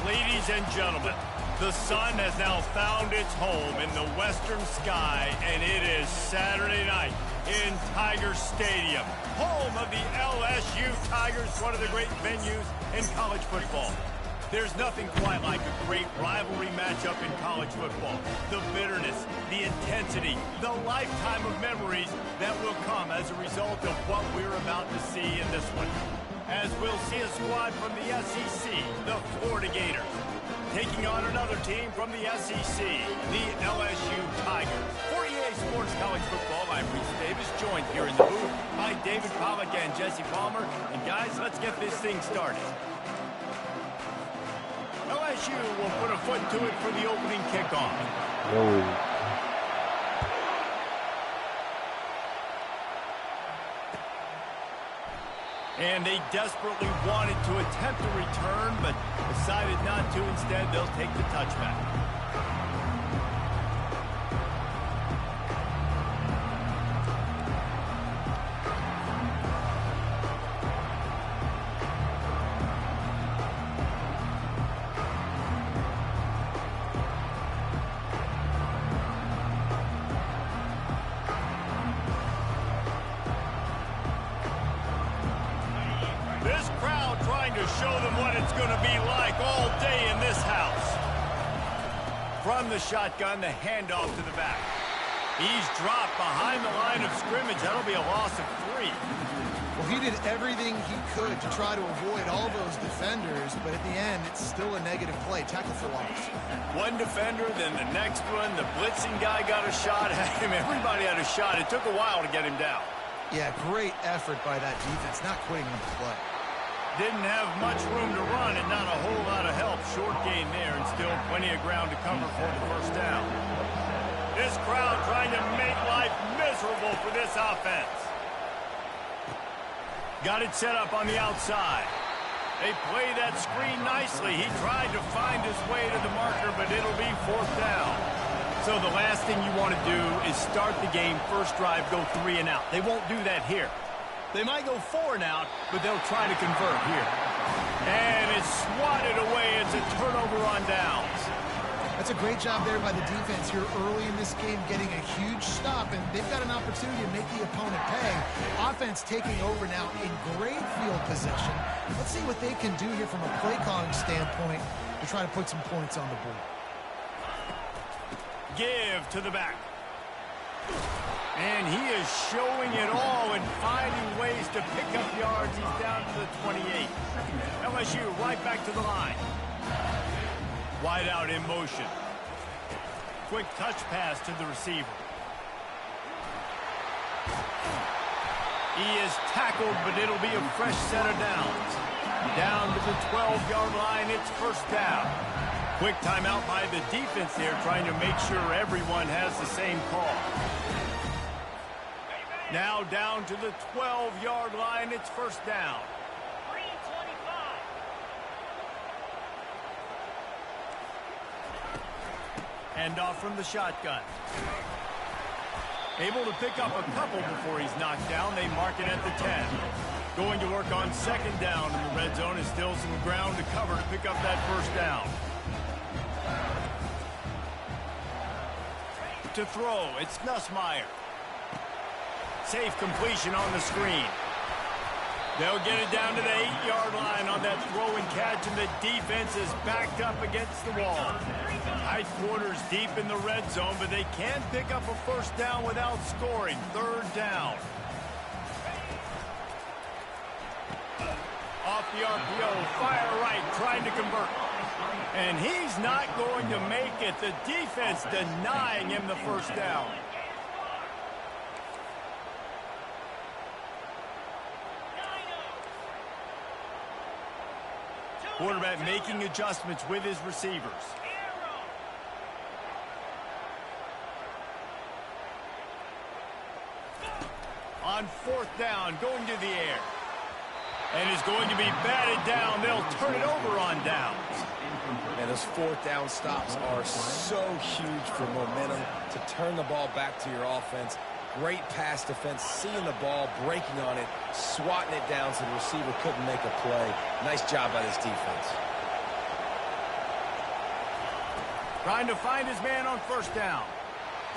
Ladies and gentlemen, the sun has now found its home in the western sky, and it is Saturday night in Tiger Stadium, home of the LSU Tigers, one of the great venues in college football. There's nothing quite like a great rivalry matchup in college football. The bitterness, the intensity, the lifetime of memories that will come as a result of what we're about to see in this one. As we'll see a squad from the SEC, the Florida Gators, taking on another team from the SEC, the LSU Tigers. For EA Sports College Football, I'm Reese Davis, joined here in the booth by David Pollack and Jesse Palmer. And guys, let's get this thing started. LSU will put a foot to it for the opening kickoff. Whoa. And they desperately wanted to attempt a return, but decided not to. Instead, they'll take the touchback. This crowd trying to show them what it's going to be like all day in this house. From the shotgun, the handoff to the back. He's dropped behind the line of scrimmage. That'll be a loss of 3. Well, he did everything he could to try to avoid all those defenders, but at the end, it's still a negative play. Tackle for loss. One defender, then the next one. The blitzing guy got a shot at him. Everybody had a shot. It took a while to get him down. Yeah, great effort by that defense, not quitting on the play. Didn't have much room to run and not a whole lot of help. Short gain there and still plenty of ground to cover for the first down. This crowd trying to make life miserable for this offense. Got it set up on the outside. They play that screen nicely. He tried to find his way to the marker, but it'll be 4th down. So the last thing you want to do is start the game, first drive, go 3 and out. They won't do that here. They might go 4 and out, but they'll try to convert here. And it's swatted away. It's a turnover on downs. That's a great job there by the defense here early in this game, getting a huge stop, and they've got an opportunity to make the opponent pay. Offense taking over now in great field position. Let's see what they can do here from a play calling standpoint to try to put some points on the board. Give to the back. And he is showing it all and finding ways to pick up yards. He's down to the 28. LSU right back to the line. Wide out in motion. Quick touch pass to the receiver. He is tackled, but it'll be a fresh set of downs. Down to the 12-yard line, it's first down. Quick timeout by the defense there, trying to make sure everyone has the same call. Now down to the 12-yard line, it's first down. Hand off from the shotgun. Able to pick up a couple before he's knocked down. They mark it at the 10. Going to work on second down in the red zone. Is still some ground to cover to pick up that first down. To throw, it's Nussmeier. Safe completion on the screen. They'll get it down to the 8-yard line on that throw and catch, and the defense is backed up against the wall. Tight quarters deep in the red zone, but they can't pick up a first down without scoring. Third down. Off the RPO, fire right, trying to convert. And he's not going to make it. The defense denying him the first down. Quarterback making adjustments with his receivers. On 4th down, going to the air. And is going to be batted down. They'll turn it over on downs. And those 4th down stops are so huge for momentum to turn the ball back to your offense. Great pass defense, seeing the ball, breaking on it, swatting it down so the receiver couldn't make a play. Nice job by this defense. Trying to find his man on first down.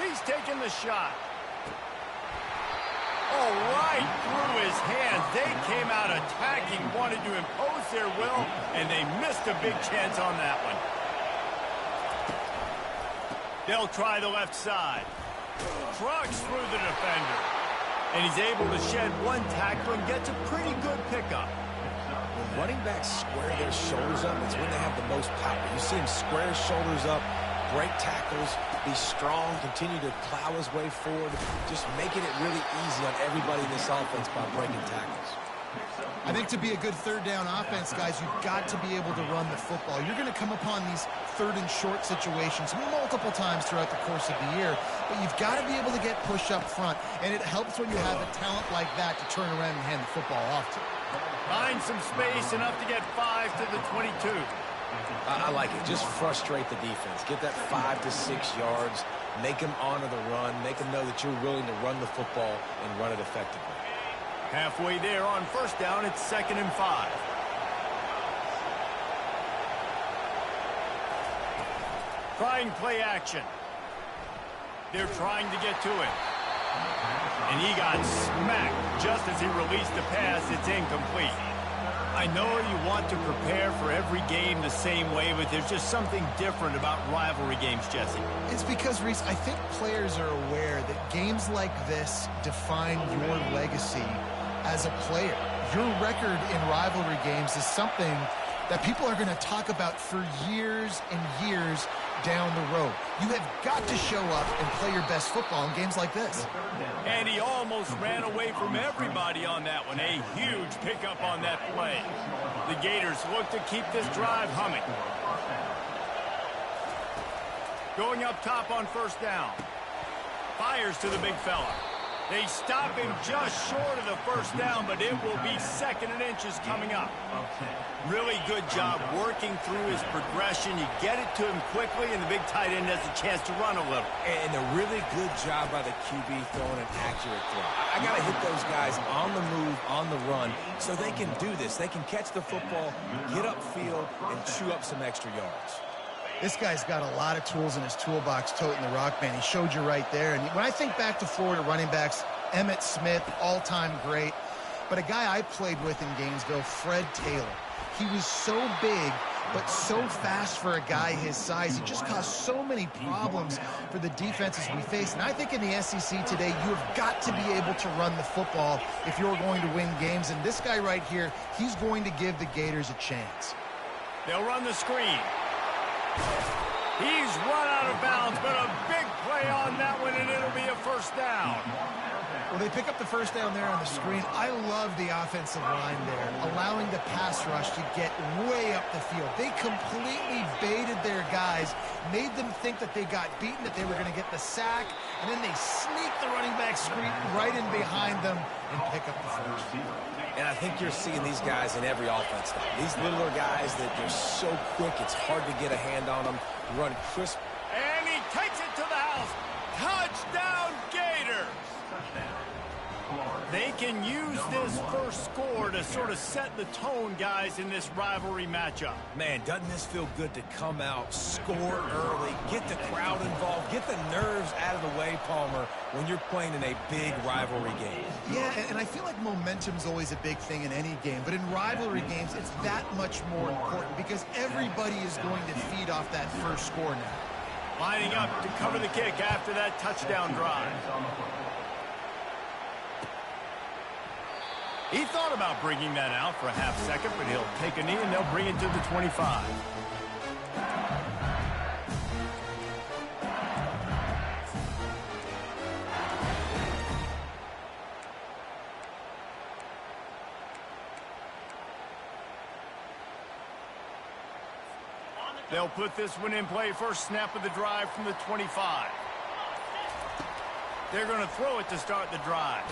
He's taking the shot. Oh, right through his hands. They came out attacking, wanted to impose their will, and they missed a big chance on that one. They'll try the left side. Trucks through the defender. And he's able to shed one tackle and gets a pretty good pickup. When running backs square their shoulders up, it's when they have the most power. You see him square his shoulders up, break tackles, be strong, continue to plow his way forward, just making it really easy on everybody in this offense by breaking tackles. I think to be a good third down offense, guys, you've got to be able to run the football. You're going to come upon these third and short situations multiple times throughout the course of the year, but you've got to be able to get push up front, and it helps when you have a talent like that to turn around and hand the football off to. Find some space, enough to get 5 to the 22. I like it. Just frustrate the defense. Get that 5 to 6 yards. Make them honor the run. Make them know that you're willing to run the football and run it effectively. Halfway there on first down, it's 2nd and 5. Trying play action. They're trying to get to it. And he got smacked just as he released the pass. It's incomplete. I know you want to prepare for every game the same way, but there's just something different about rivalry games, Jesse. It's because, Reese, I think players are aware that games like this define your legacy as a player. Your record in rivalry games is something that people are going to talk about for years and years down the road. You have got to show up and play your best football in games like this. And he almost ran away from everybody on that one. A huge pickup on that play. The Gators look to keep this drive humming. Going up top on first down. Fires to the big fella. They stop him just short of the first down, but it will be 2nd and inches coming up. Really good job working through his progression. You get it to him quickly, and the big tight end has a chance to run a little. And a really good job by the QB throwing an accurate throw. I got to hit those guys on the move, on the run, so they can do this. They can catch the football, get upfield, and chew up some extra yards. This guy's got a lot of tools in his toolbox, toting the rock, man. He showed you right there. And when I think back to Florida running backs, Emmitt Smith, all-time great. But a guy I played with in Gainesville, Fred Taylor. He was so big, but so fast for a guy his size. He just caused so many problems for the defenses we face. And I think in the SEC today, you have got to be able to run the football if you're going to win games. And this guy right here, he's going to give the Gators a chance. They'll run the screen. He's run out of bounds, but a big play on that one, and it'll be a first down. Well, they pick up the first down there on the screen. I love the offensive line there, allowing the pass rush to get way up the field. They completely baited their guys, made them think that they got beaten, that they were going to get the sack, and then they sneak the running back screen right in behind them and pick up the first. And I think you're seeing these guys in every offense now. These littler guys that they're so quick, it's hard to get a hand on them, run crisp. And he takes it to the house. Touchdown, Gators! They can use this first score to sort of set the tone, guys, in this rivalry matchup. Man, doesn't this feel good to come out, score early, get the crowd involved, get the nerves out of the way, Palmer, when you're playing in a big rivalry game. Yeah, and I feel like momentum's always a big thing in any game, but in rivalry games, it's that much more important because everybody is going to feed off that first score now. Lining up to cover the kick after that touchdown drive. He thought about bringing that out for a half second, but he'll take a knee and they'll bring it to the 25. They'll put this one in play. First snap of the drive from the 25. They're going to throw it to start the drive.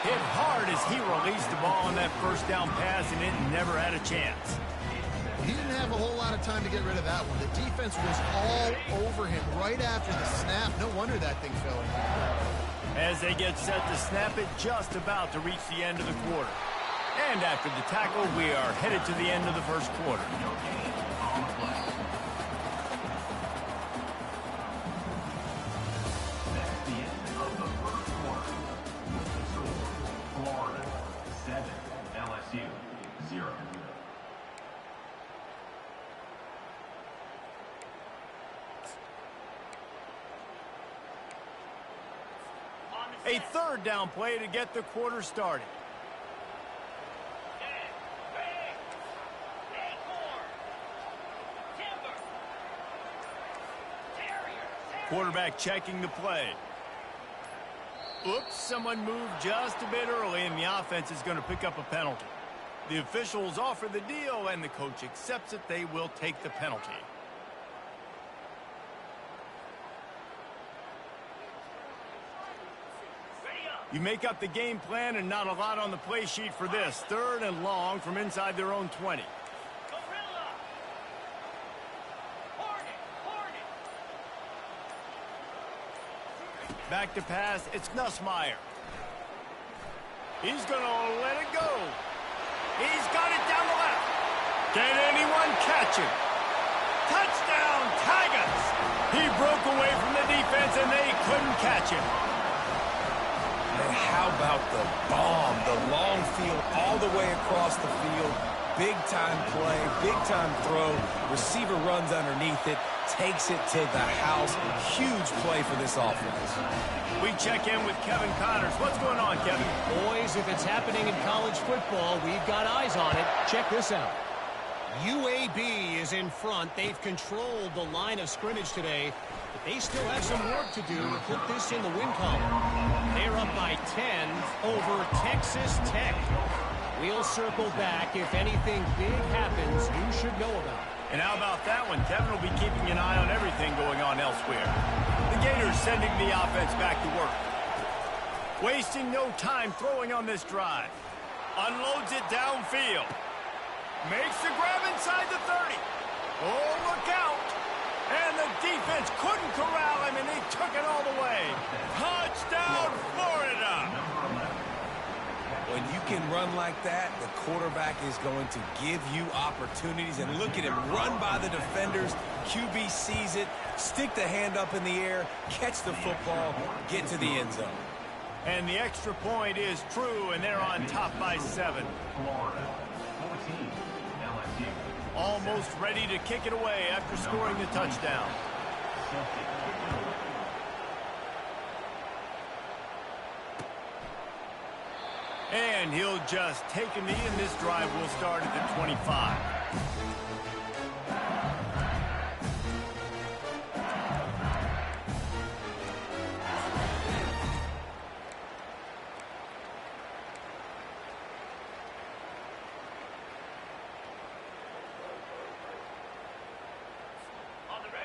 Hit hard as he released the ball on that first down pass, and it never had a chance. He didn't have a whole lot of time to get rid of that one. The defense was all over him right after the snap. No wonder that thing fell in. As they get set to snap it, just about to reach the end of the quarter. And after the tackle, we are headed to the end of the first quarter. A third down play to get the quarter started. Quarterback checking the play. Oops, someone moved just a bit early, and the offense is going to pick up a penalty. The officials offer the deal, and the coach accepts it. They will take the penalty. You make up the game plan, and not a lot on the play sheet for this. Third and long from inside their own 20. Back to pass, it's Nussmeier. He's going to let it go. He's got it down the left. Can anyone catch him? Touchdown, Tigers! He broke away from the defense, and they couldn't catch him. And how about the bomb, the long field all the way across the field. Big-time play, big-time throw. Receiver runs underneath it, takes it to the house. Huge play for this offense. We check in with Kevin Connors. What's going on, Kevin? Boys, if it's happening in college football, we've got eyes on it. Check this out. UAB is in front. They've controlled the line of scrimmage today, but they still have some work to do to put this in the win column. They're up by 10 over Texas Tech. We'll circle back. If anything big happens, you should know about it. And how about that one? Kevin will be keeping an eye on everything going on elsewhere. The Gators sending the offense back to work. Wasting no time throwing on this drive. Unloads it downfield. Makes the grab inside the 30. Oh, look out. And the defense couldn't corral him, and they took it all the way. Touchdown, Florida. When you can run like that, the quarterback is going to give you opportunities. And look at him run by the defenders. QB sees it, stick the hand up in the air, catch the football, get to the end zone. And the extra point is true, and they're on top by 7. Almost ready to kick it away after scoring the touchdown. And he'll just take a knee, and this drive will start at the 25.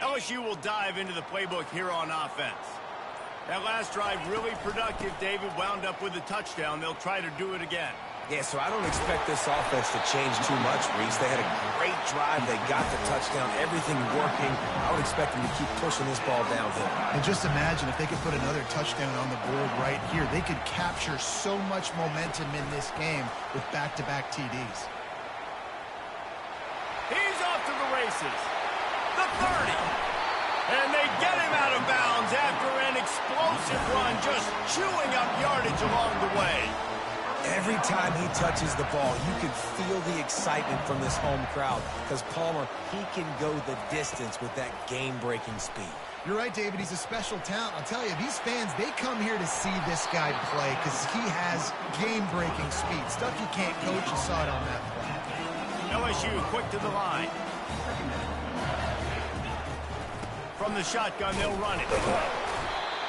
LSU will dive into the playbook here on offense. That last drive really productive. David wound up with a touchdown. They'll try to do it again. Yeah, so I don't expect this offense to change too much, Reese. They had a great drive. They got the touchdown. Everything working. I would expect them to keep pushing this ball downhill. And just imagine if they could put another touchdown on the board right here. They could capture so much momentum in this game with back-to-back TDs. He's off to the races. The 30. And they get him out of bounds after an explosive run, just chewing up yardage along the way. Every time he touches the ball, you can feel the excitement from this home crowd because Palmer, he can go the distance with that game-breaking speed. You're right, David. He's a special talent. I'll tell you, these fans, they come here to see this guy play because he has game-breaking speed. Stuff you can't coach. You saw it on that play. LSU quick to the line. From the shotgun, they'll run it.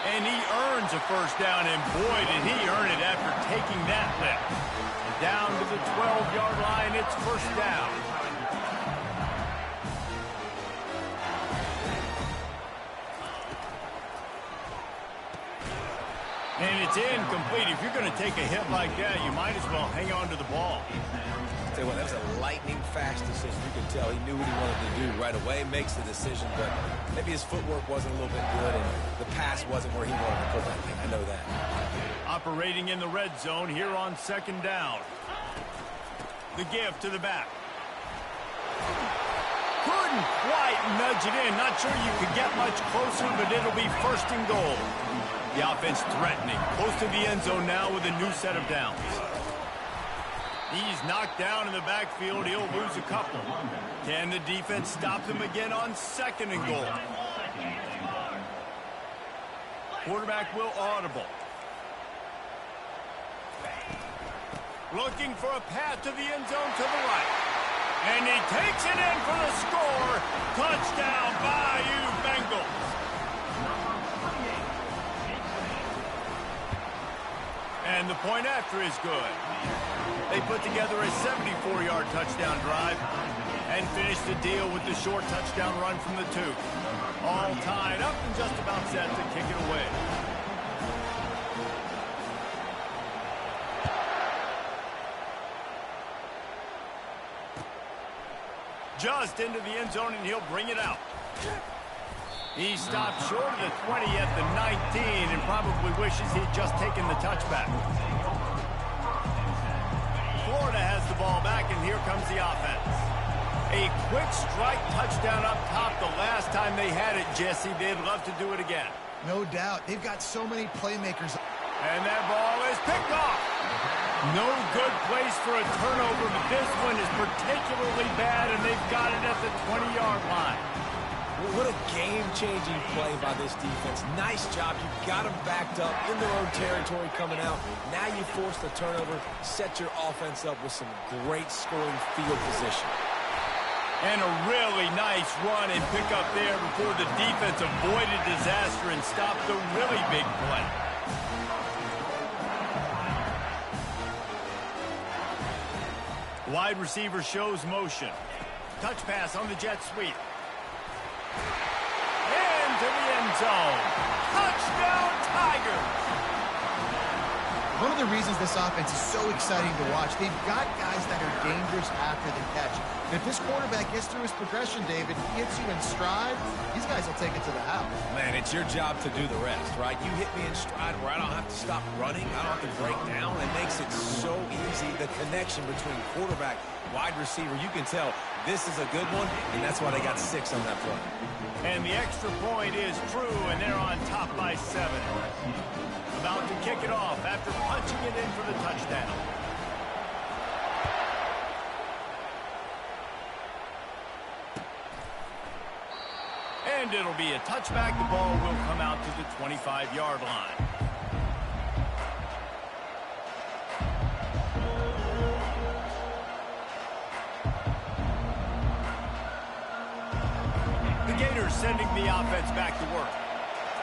And he earns a first down, and boy, did he earn it after taking that lift. Down to the 12-yard line, it's first down. And it's incomplete. If you're going to take a hit like that, you might as well hang on to the ball. Tell you what, that was a lightning-fast decision. You can tell he knew what he wanted to do right away, makes the decision, but maybe his footwork wasn't a little bit good, and the pass wasn't where he wanted to put that thing. I know that. Operating in the red zone here on second down. The give to the back. Couldn't quite nudge it in. Not sure you could get much closer, but it'll be first and goal. The offense threatening. Close to the end zone now with a new set of downs. He's knocked down in the backfield. He'll lose a couple. Can the defense stop him again on second and goal? Quarterback will audible. Looking for a path to the end zone to the right. And he takes it in for the score. Touchdown, Bayou Bengals. And the point after is good. They put together a 74-yard touchdown drive and finished the deal with the short touchdown run from the 2. All tied up and just about set to kick it away. Just into the end zone, and he'll bring it out. He stopped short of the 20 at the 19 and probably wishes he'd just taken the touchback. Florida has the ball back, and here comes the offense. A quick strike touchdown up top the last time they had it, Jesse. They'd love to do it again. No doubt. They've got so many playmakers. And that ball is picked off. No good place for a turnover, but this one is particularly bad, and they've got it at the 20-yard line. What a game-changing play by this defense. Nice job. You got them backed up in their own territory coming out. Now you force the turnover, set your offense up with some great scoring field position. And a really nice run and pick up there before the defense avoided disaster and stopped the really big play. Wide receiver shows motion. Touch pass on the jet sweep. Into the end zone. Touchdown, Tigers! One of the reasons this offense is so exciting to watch, they've got guys that are dangerous after the catch. And if this quarterback gets through his progression, David, he hits you in stride, these guys will take it to the house. Man, it's your job to do the rest, right? You hit me in stride where I don't have to stop running. I don't have to break down. It makes it so easy, the connection between quarterback, wide receiver. You can tell this is a good one, and that's why they got 6 on that play. And the extra point is true, and they're on top by 7. About to kick it off after punching it in for the touchdown. And it'll be a touchback. The ball will come out to the 25-yard line. The Gators sending the offense back to work.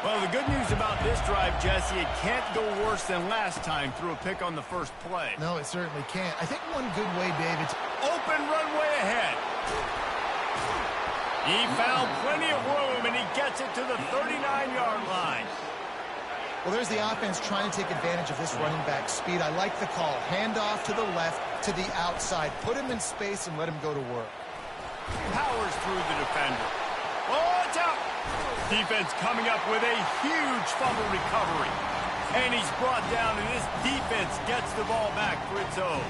Well, the good news about this drive, Jesse, it can't go worse than last time through a pick on the first play. No, it certainly can't. I think one good way, David. Open runway ahead. He found plenty of room, and he gets it to the 39-yard line. Well, there's the offense trying to take advantage of this running back speed. I like the call. Hand off to the left, to the outside. Put him in space and let him go to work. Powers through the defender. Oh, it's out. Defense coming up with a huge fumble recovery. And he's brought down, and this defense gets the ball back for its own.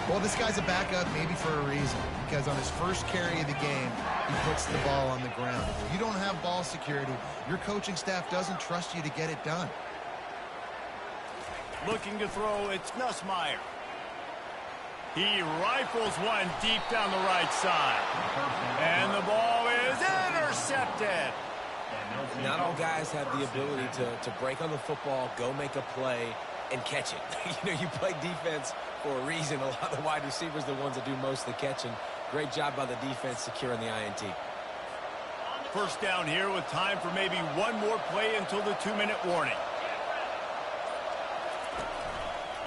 Well, this guy's a backup maybe for a reason, because on his first carry of the game, he puts the ball on the ground. If you don't have ball security, your coaching staff doesn't trust you to get it done. Looking to throw, it's Nussmeier. He rifles one deep down the right side. And the ball is intercepted. Not all guys have the ability to break on the football, go make a play, and catch it. You know, you play defense for a reason. A lot of the wide receivers are the ones that do most of the catching. Great job by the defense securing the INT. First down here with time for maybe one more play until the 2-minute warning.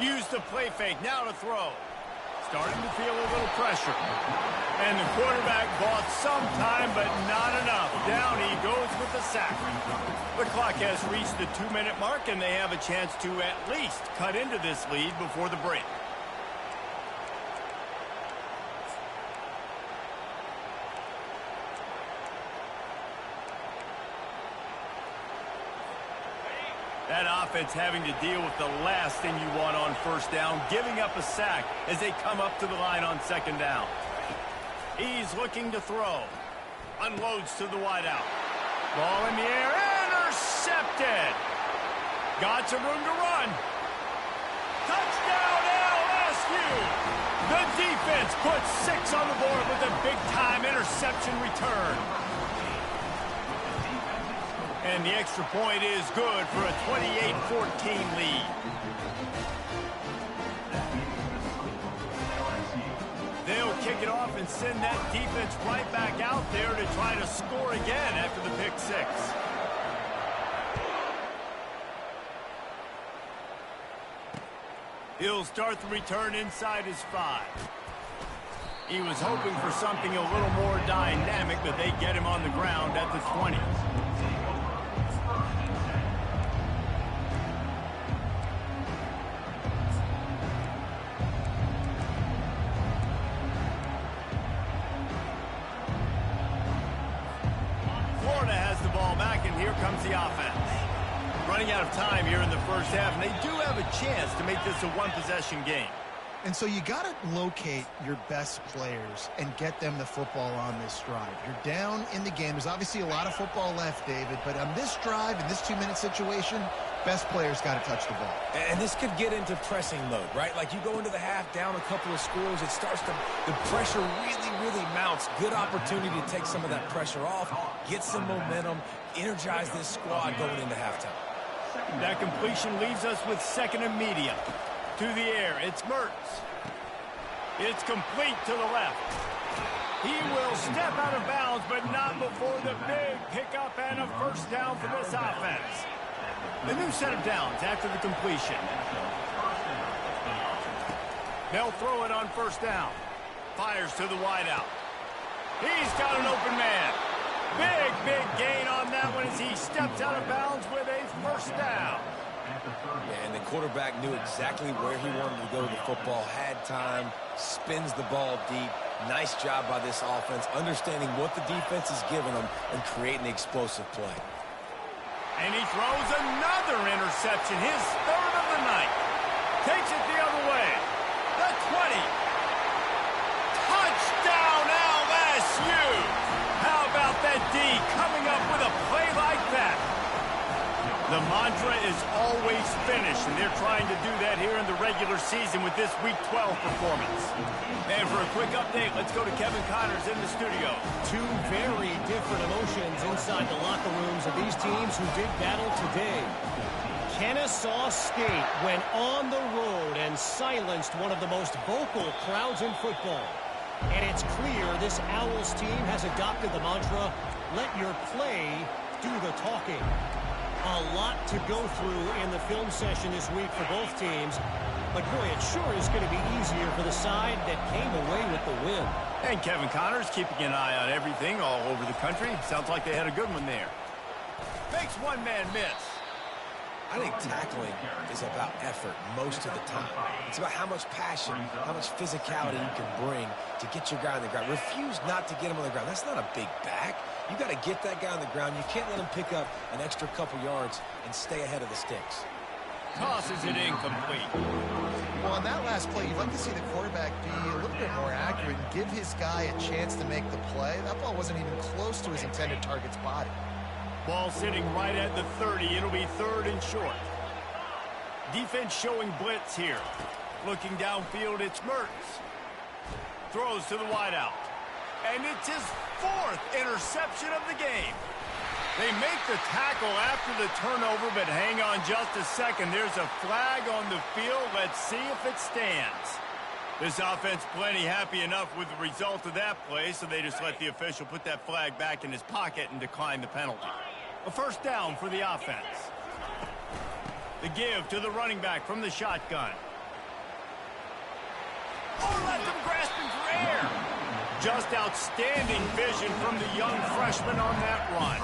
Use the play fake, now to throw. Starting to feel a little pressure. And the quarterback bought some time, but not enough. Down he goes with the sack. The clock has reached the 2-minute mark, and they have a chance to at least cut into this lead before the break. That offense having to deal with the last thing you want on first down, giving up a sack as they come up to the line on second down. He's looking to throw. Unloads to the wideout. Ball in the air. Intercepted. Got some room to run. Touchdown, LSU. The defense puts 6 on the board with a big-time interception return. And the extra point is good for a 28-14 lead. off and send that defense right back out there to try to score again after the pick six. He'll start the return inside his 5. He was hoping for something a little more dynamic, but they get him on the ground at the 20. Florida has the ball back, and here comes the offense. Running out of time here in the first half, and they do have a chance to make this a one-possession game. And so you got to locate your best players and get them the football on this drive. You're down in the game. There's obviously a lot of football left, David, but on this drive, in this 2-minute situation, best players got to touch the ball. And this could get into pressing mode, right? Like you go into the half down a couple of scores, it starts to, the pressure really mounts. Good opportunity to take some of that pressure off, get some momentum, energize this squad going into halftime. That completion leaves us with second and medium. To the air, it's Mertz. It's complete to the left. He will step out of bounds, but not before the big pickup and a first down for this offense. The new set of downs after the completion. They'll throw it on first down. Fires to the wideout. He's got an open man. Big gain on that one as he steps out of bounds with a first down. Yeah, and the quarterback knew exactly where he wanted to go with the football, had time, spins the ball deep. Nice job by this offense, understanding what the defense is giving them and creating the explosive play. And he throws another interception, his third of the night. Takes it the other way. The 20. Touchdown, LSU! How about that D coming up with a play like that? The mantra is always finish, and they're trying to do that here in the regular season with this Week 12 performance. And for a quick update, let's go to Kevin Connors in the studio. Two very different emotions inside the locker rooms of these teams who did battle today. Kennesaw State went on the road and silenced one of the most vocal crowds in football. And it's clear this Owls team has adopted the mantra, let your play do the talking. A lot to go through in the film session this week for both teams. But, boy, it sure is going to be easier for the side that came away with the win. And Kevin Connors keeping an eye on everything all over the country. Sounds like they had a good one there. Makes one man miss. I think tackling is about effort most of the time. It's about how much passion, how much physicality you can bring to get your guy on the ground. Refuse not to get him on the ground. That's not a big back. You got to get that guy on the ground. You can't let him pick up an extra couple yards and stay ahead of the sticks. Tosses it incomplete. Well, on that last play, you'd like to see the quarterback be a little bit more accurate and give his guy a chance to make the play. That ball wasn't even close to his intended target's body. Ball sitting right at the 30. It'll be third and short. Defense showing blitz here. Looking downfield, it's Mertz. Throws to the wideout. And it's his fourth interception of the game. They make the tackle after the turnover, but hang on just a second. There's a flag on the field. Let's see if it stands. This offense plenty happy enough with the result of that play, so they just let the official put that flag back in his pocket and decline the penalty. A first down for the offense. The give to the running back from the shotgun. Oh, let them grasping for air. Just outstanding vision from the young freshman on that run.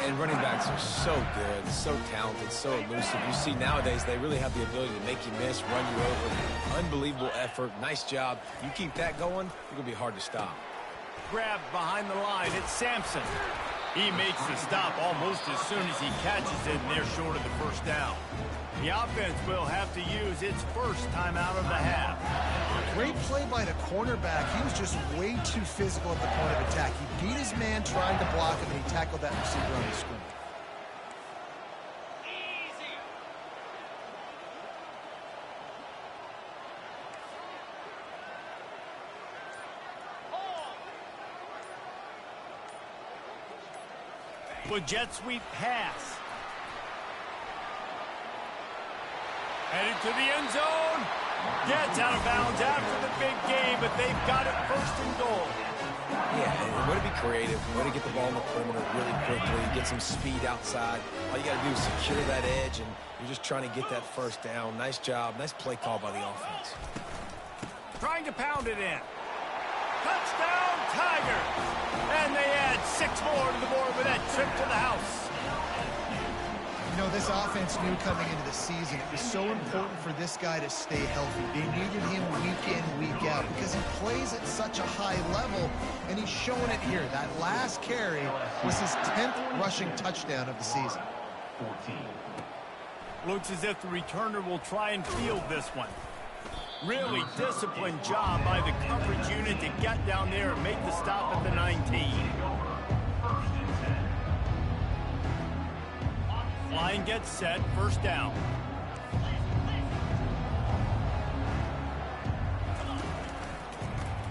And running backs are so good, so talented, so elusive. You see nowadays they really have the ability to make you miss, run you over. Unbelievable effort. Nice job. You keep that going, it's going to be hard to stop. Grabbed behind the line. It's Sampson. He makes the stop almost as soon as he catches it, and they're short of the first down. The offense will have to use its first timeout of the half. Great play by the cornerback. He was just way too physical at the point of attack. He beat his man trying to block him, and he tackled that receiver on the screen. With jet sweep pass. Headed to the end zone. Gets out of bounds after the big game, but they've got it first and goal. Yeah, and way to be creative, way to get the ball in the perimeter really quickly, get some speed outside. All you got to do is secure that edge, and you're just trying to get that first down. Nice job. Nice play call by the offense. Trying to pound it in. Touchdown, Tigers! And they add 6 more to the board with that trip to the house. You know, this offense knew coming into the season it was so important for this guy to stay healthy. They needed him week in, week out because he plays at such a high level, and he's showing it here. That last carry was his 10th rushing touchdown of the season. Looks as if the returner will try and field this one. Really disciplined job by the coverage unit to get down there and make the stop at the 19. Line gets set, first down.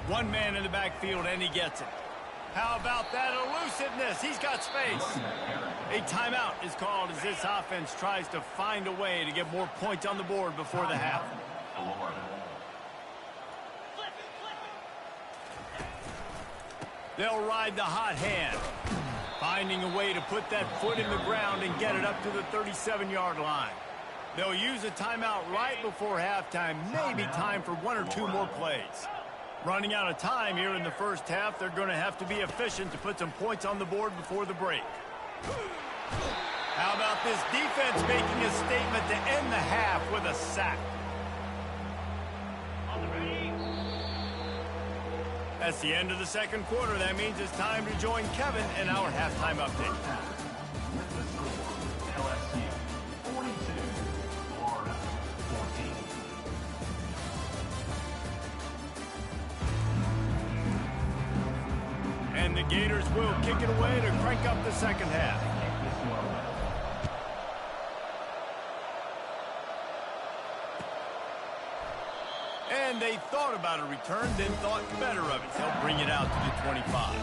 One man in the backfield, and he gets it. How about that elusiveness? He's got space. A timeout is called as this offense tries to find a way to get more points on the board before the half. They'll ride the hot hand, finding a way to put that foot in the ground and get it up to the 37-yard line. They'll use a timeout right before halftime, maybe time for 1 or 2 more plays. Running out of time here in the first half, they're going to have to be efficient to put some points on the board before the break. How about this defense making a statement to end the half with a sack? That's the end of the second quarter. That means it's time to join Kevin in our halftime update. LSU 42, Florida 14. And the Gators will kick it away to crank up the second half. And they thought about a return, then thought better of it. They'll bring it out to the 25.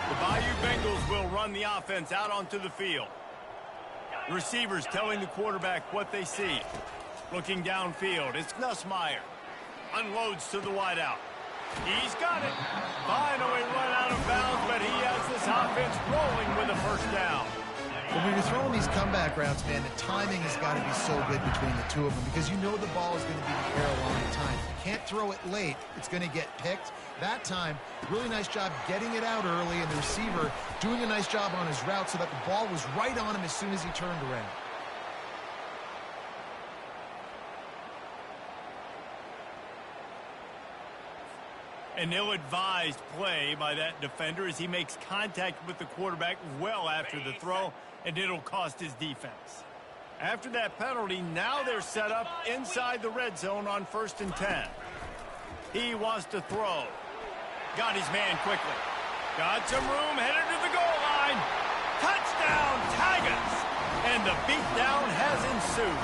The Bayou Bengals will run the offense out onto the field. The receivers telling the quarterback what they see. Looking downfield, it's Nussmeier. Unloads to the wideout. He's got it. Finally run out of bounds, but he has this offense rolling with a first down. But when you're throwing these comeback routes, man, the timing has got to be so good between the two of them because you know the ball is going to be in the air a long time. You can't throw it late. It's going to get picked. That time, really nice job getting it out early, and the receiver doing a nice job on his route so that the ball was right on him as soon as he turned around. An ill-advised play by that defender as he makes contact with the quarterback well after the throw, and it'll cost his defense. After that penalty, now they're set up inside the red zone on 1st and 10. He wants to throw. Got his man quickly. Got some room, headed to the goal line. Touchdown, Tigers! And the beatdown has ensued.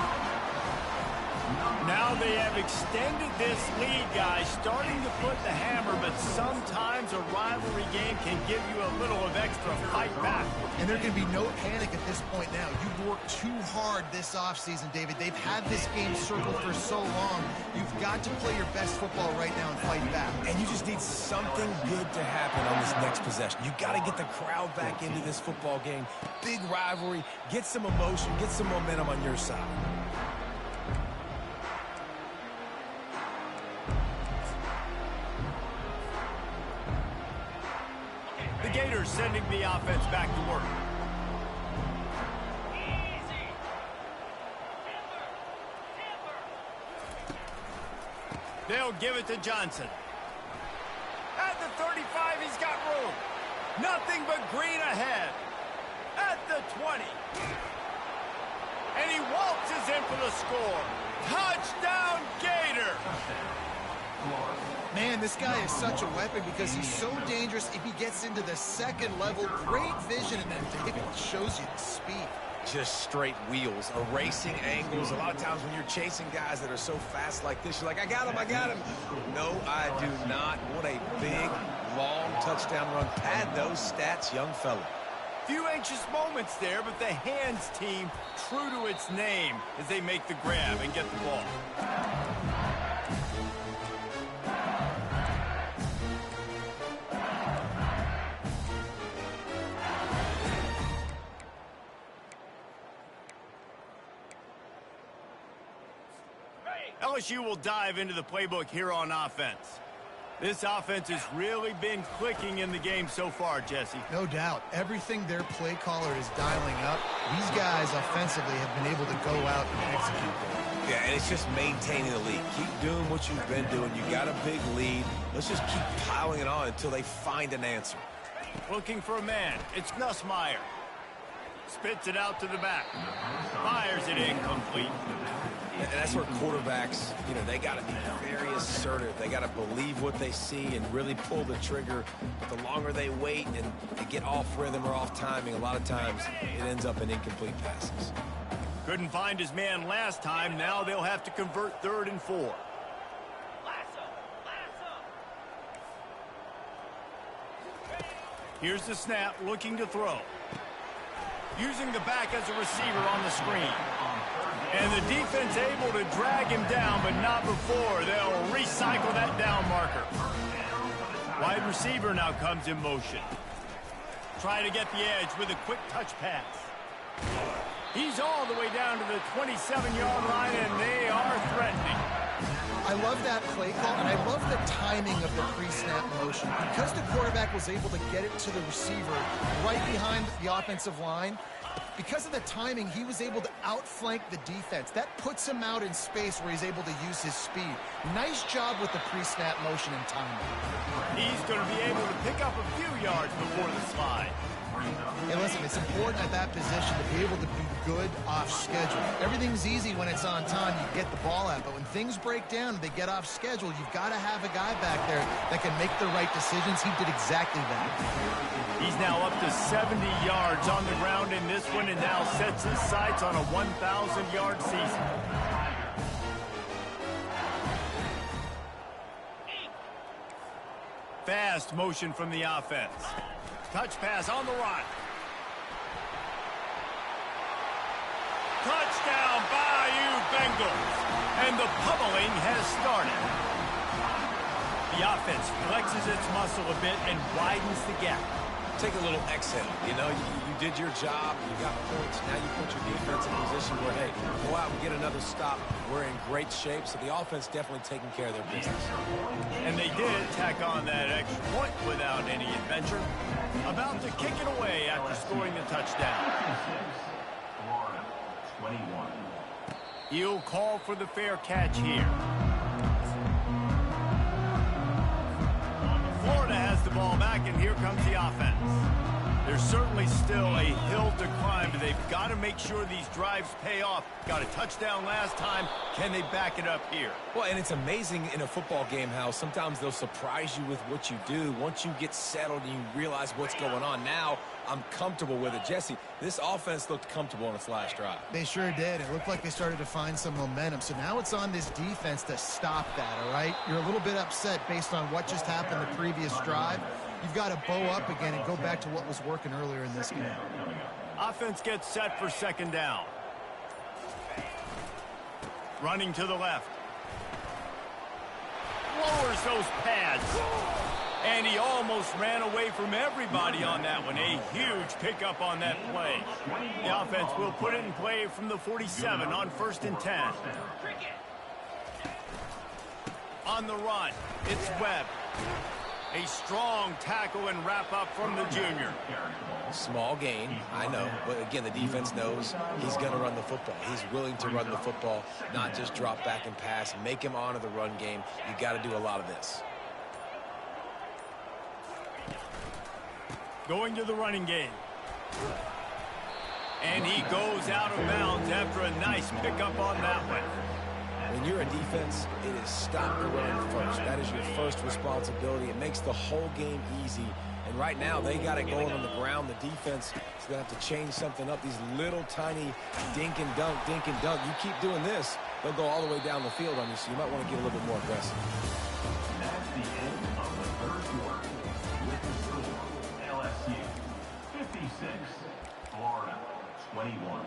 Now they have extended this lead, guys, starting to put the hammer, but sometimes a rivalry game can give you a little of extra fight back. And there can be no panic at this point now. You've worked too hard this offseason, David. They've had this game circled for so long. You've got to play your best football right now and fight back. And you just need something good to happen on this next possession. You got to get the crowd back into this football game. Big rivalry. Get some emotion. Get some momentum on your side. The Gators sending the offense back to work. They'll give it to Johnson. At the 35, he's got room. Nothing but green ahead. At the 20. And he waltzes in for the score. Touchdown, Gator! Man, this guy is such a weapon because he's so dangerous if he gets into the second level. Great vision, and then David shows you the speed. Just straight wheels, erasing angles. A lot of times when you're chasing guys that are so fast like this, you're like, I got him, I got him. No, I do not. What a big, long touchdown run. Pad those stats, young fella. Few anxious moments there, but the hands team true to its name as they make the grab and get the ball. LSU will dive into the playbook here on offense. This offense has really been clicking in the game so far, Jesse. No doubt. Everything their play caller is dialing up, these guys offensively have been able to go out and execute. Yeah, and it's just maintaining the lead. Keep doing what you've been doing. You got a big lead. Let's just keep piling it on until they find an answer. Looking for a man. It's Nussmeier. Spits it out to the back. Fires it incomplete. And that's where quarterbacks, they got to be very assertive. They got to believe what they see and really pull the trigger. But the longer they wait and they get off rhythm or off timing, a lot of times it ends up in incomplete passes. Couldn't find his man last time. Now they'll have to convert 3rd and 4. Here's the snap, looking to throw. Using the back as a receiver on the screen. And the defense able to drag him down, but not before. They'll recycle that down marker. Wide receiver now comes in motion. Try to get the edge with a quick touch pass. He's all the way down to the 27-yard line, and they are threatening. I love that play call, and I love the timing of the pre-snap motion. Because the quarterback was able to get it to the receiver right behind the offensive line, because of the timing, he was able to outflank the defense. That puts him out in space where he's able to use his speed. Nice job with the pre-snap motion and timing. He's going to be able to pick up a few yards before the slide. Hey, listen, it's important at that position to be able to be good off schedule. Everything's easy when it's on time, you get the ball out. But when things break down and they get off schedule, you've got to have a guy back there that can make the right decisions. He did exactly that. He's now up to 70 yards on the ground in this one and now sets his sights on a 1,000-yard season. Fast motion from the offense. Touch pass on the run. Touchdown, Bayou Bengals. And the pummeling has started. The offense flexes its muscle a bit and widens the gap. Take a little exhale. You did your job. You got points. Now you put your defense in a position where, hey, go out and get another stop. We're in great shape, so the offense definitely taking care of their business. And they did tack on that extra point without any adventure. About to kick it away after scoring the touchdown. Florida, 21. He'll call for the fair catch here. Florida has the ball back, and here comes the offense. There's certainly still a hill to climb, but they've got to make sure these drives pay off. Got a touchdown last time. Can they back it up here? Well, and it's amazing in a football game how sometimes they'll surprise you with what you do. Once you get settled and you realize what's going on, now I'm comfortable with it. Jesse, this offense looked comfortable on its last drive. They sure did. It looked like they started to find some momentum. So now it's on this defense to stop that, all right? You're a little bit upset based on what just happened the previous drive. You've got to bow up again and go back to what was working earlier in this game. Offense gets set for 2nd down. Running to the left. Lowers those pads. And he almost ran away from everybody on that one. A huge pickup on that play. The offense will put it in play from the 47 on 1st and 10. On the run, it's Webb. A strong tackle and wrap up from the junior. Small gain, I know. But again, the defense knows he's going to run the football. He's willing to run the football, not just drop back and pass, make him honor the run game. You got to do a lot of this. Going to the running game. And he goes out of bounds after a nice pickup on that one. When you're a defense, it is stop the run first. That is your first responsibility. It makes the whole game easy. And right now, they got it going on the ground. The defense is going to have to change something up. These little tiny dink and dunk, dink and dunk. You keep doing this, they'll go all the way down the field on you, so you might want to get a little bit more aggressive. That's the end of the third quarter. With the score, LSU 56. 21.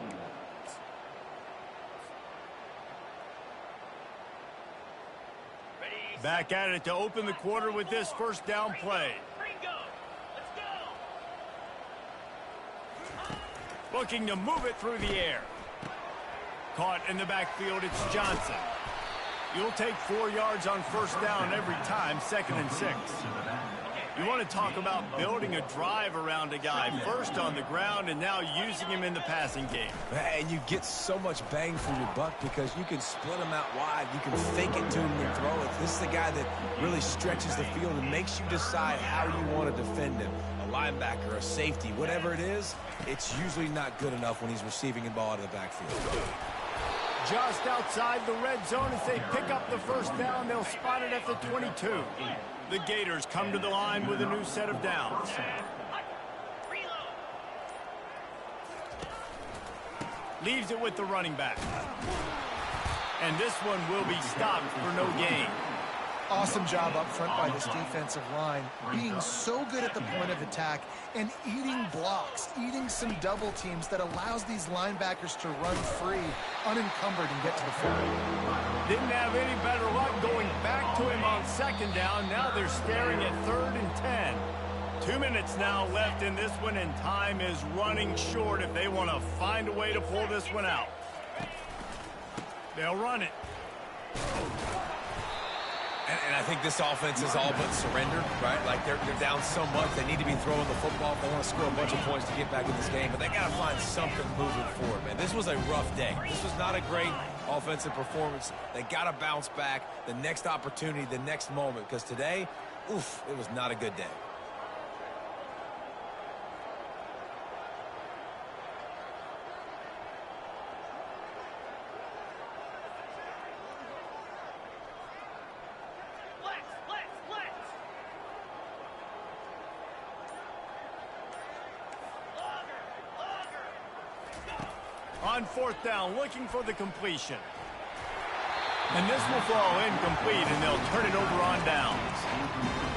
Back at it to open the quarter with this first down play. Looking to move it through the air. Caught in the backfield, it's Johnson. You'll take 4 yards on first down every time, 2nd and 6. You want to talk about building a drive around a guy, first on the ground and now using him in the passing game. And you get so much bang for your buck because you can split him out wide. You can fake it to him and throw it. This is the guy that really stretches the field and makes you decide how you want to defend him. A linebacker, a safety, whatever it is, it's usually not good enough when he's receiving the ball out of the backfield. Just outside the red zone as they pick up the first down. They'll spot it at the 22. The Gators come to the line with a new set of downs. Leaves it with the running back. And this one will be stopped for no gain. Awesome job up front by this defensive line, being so good at the point of attack and eating blocks, eating some double teams that allows these linebackers to run free, unencumbered, and get to the football. Didn't have any better luck going back to him on 2nd down. Now they're staring at 3rd and 10. 2 minutes now left in this one, and time is running short if they want to find a way to pull this one out. They'll run it. And I think this offense is all but surrendered, right? Like they're down so much, they need to be throwing the football if they want to score a bunch of points to get back in this game. But they got to find something moving forward, man. This was a rough day. This was not a great offensive performance. They got to bounce back the next opportunity, the next moment, because today, oof, it was not a good day. On 4th down, looking for the completion. And this will fall incomplete, and they'll turn it over on downs.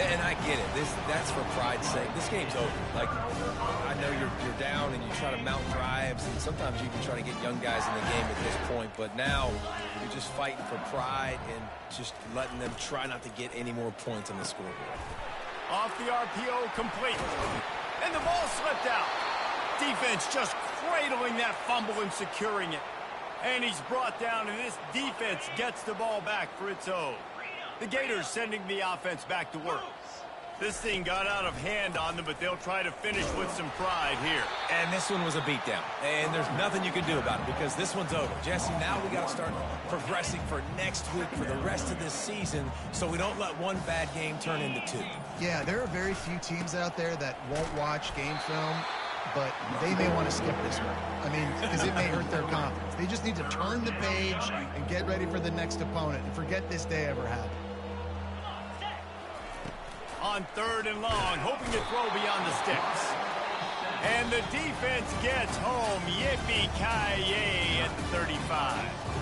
And I get it. That's for pride's sake. This game's over. Like, I know you're down and you try to mount drives, and sometimes you can try to get young guys in the game at this point. But now you're just fighting for pride and just letting them try not to get any more points on the scoreboard. Off the RPO, complete. And the ball slipped out. Defense just cradling that fumble and securing it. And he's brought down, and this defense gets the ball back for its own. The Gators sending the offense back to work. This thing got out of hand on them, but they'll try to finish with some pride here. And this one was a beatdown. And there's nothing you can do about it because this one's over. Jesse, now we got to start progressing for next week, for the rest of this season, so we don't let one bad game turn into 2. Yeah, there are very few teams out there that won't watch game film, but they may want to skip this one. I mean, because it may hurt their confidence. They just need to turn the page and get ready for the next opponent and forget this day ever happened. On 3rd and long, hoping to throw beyond the sticks. And the defense gets home. Yippee-ki-yay at the 35.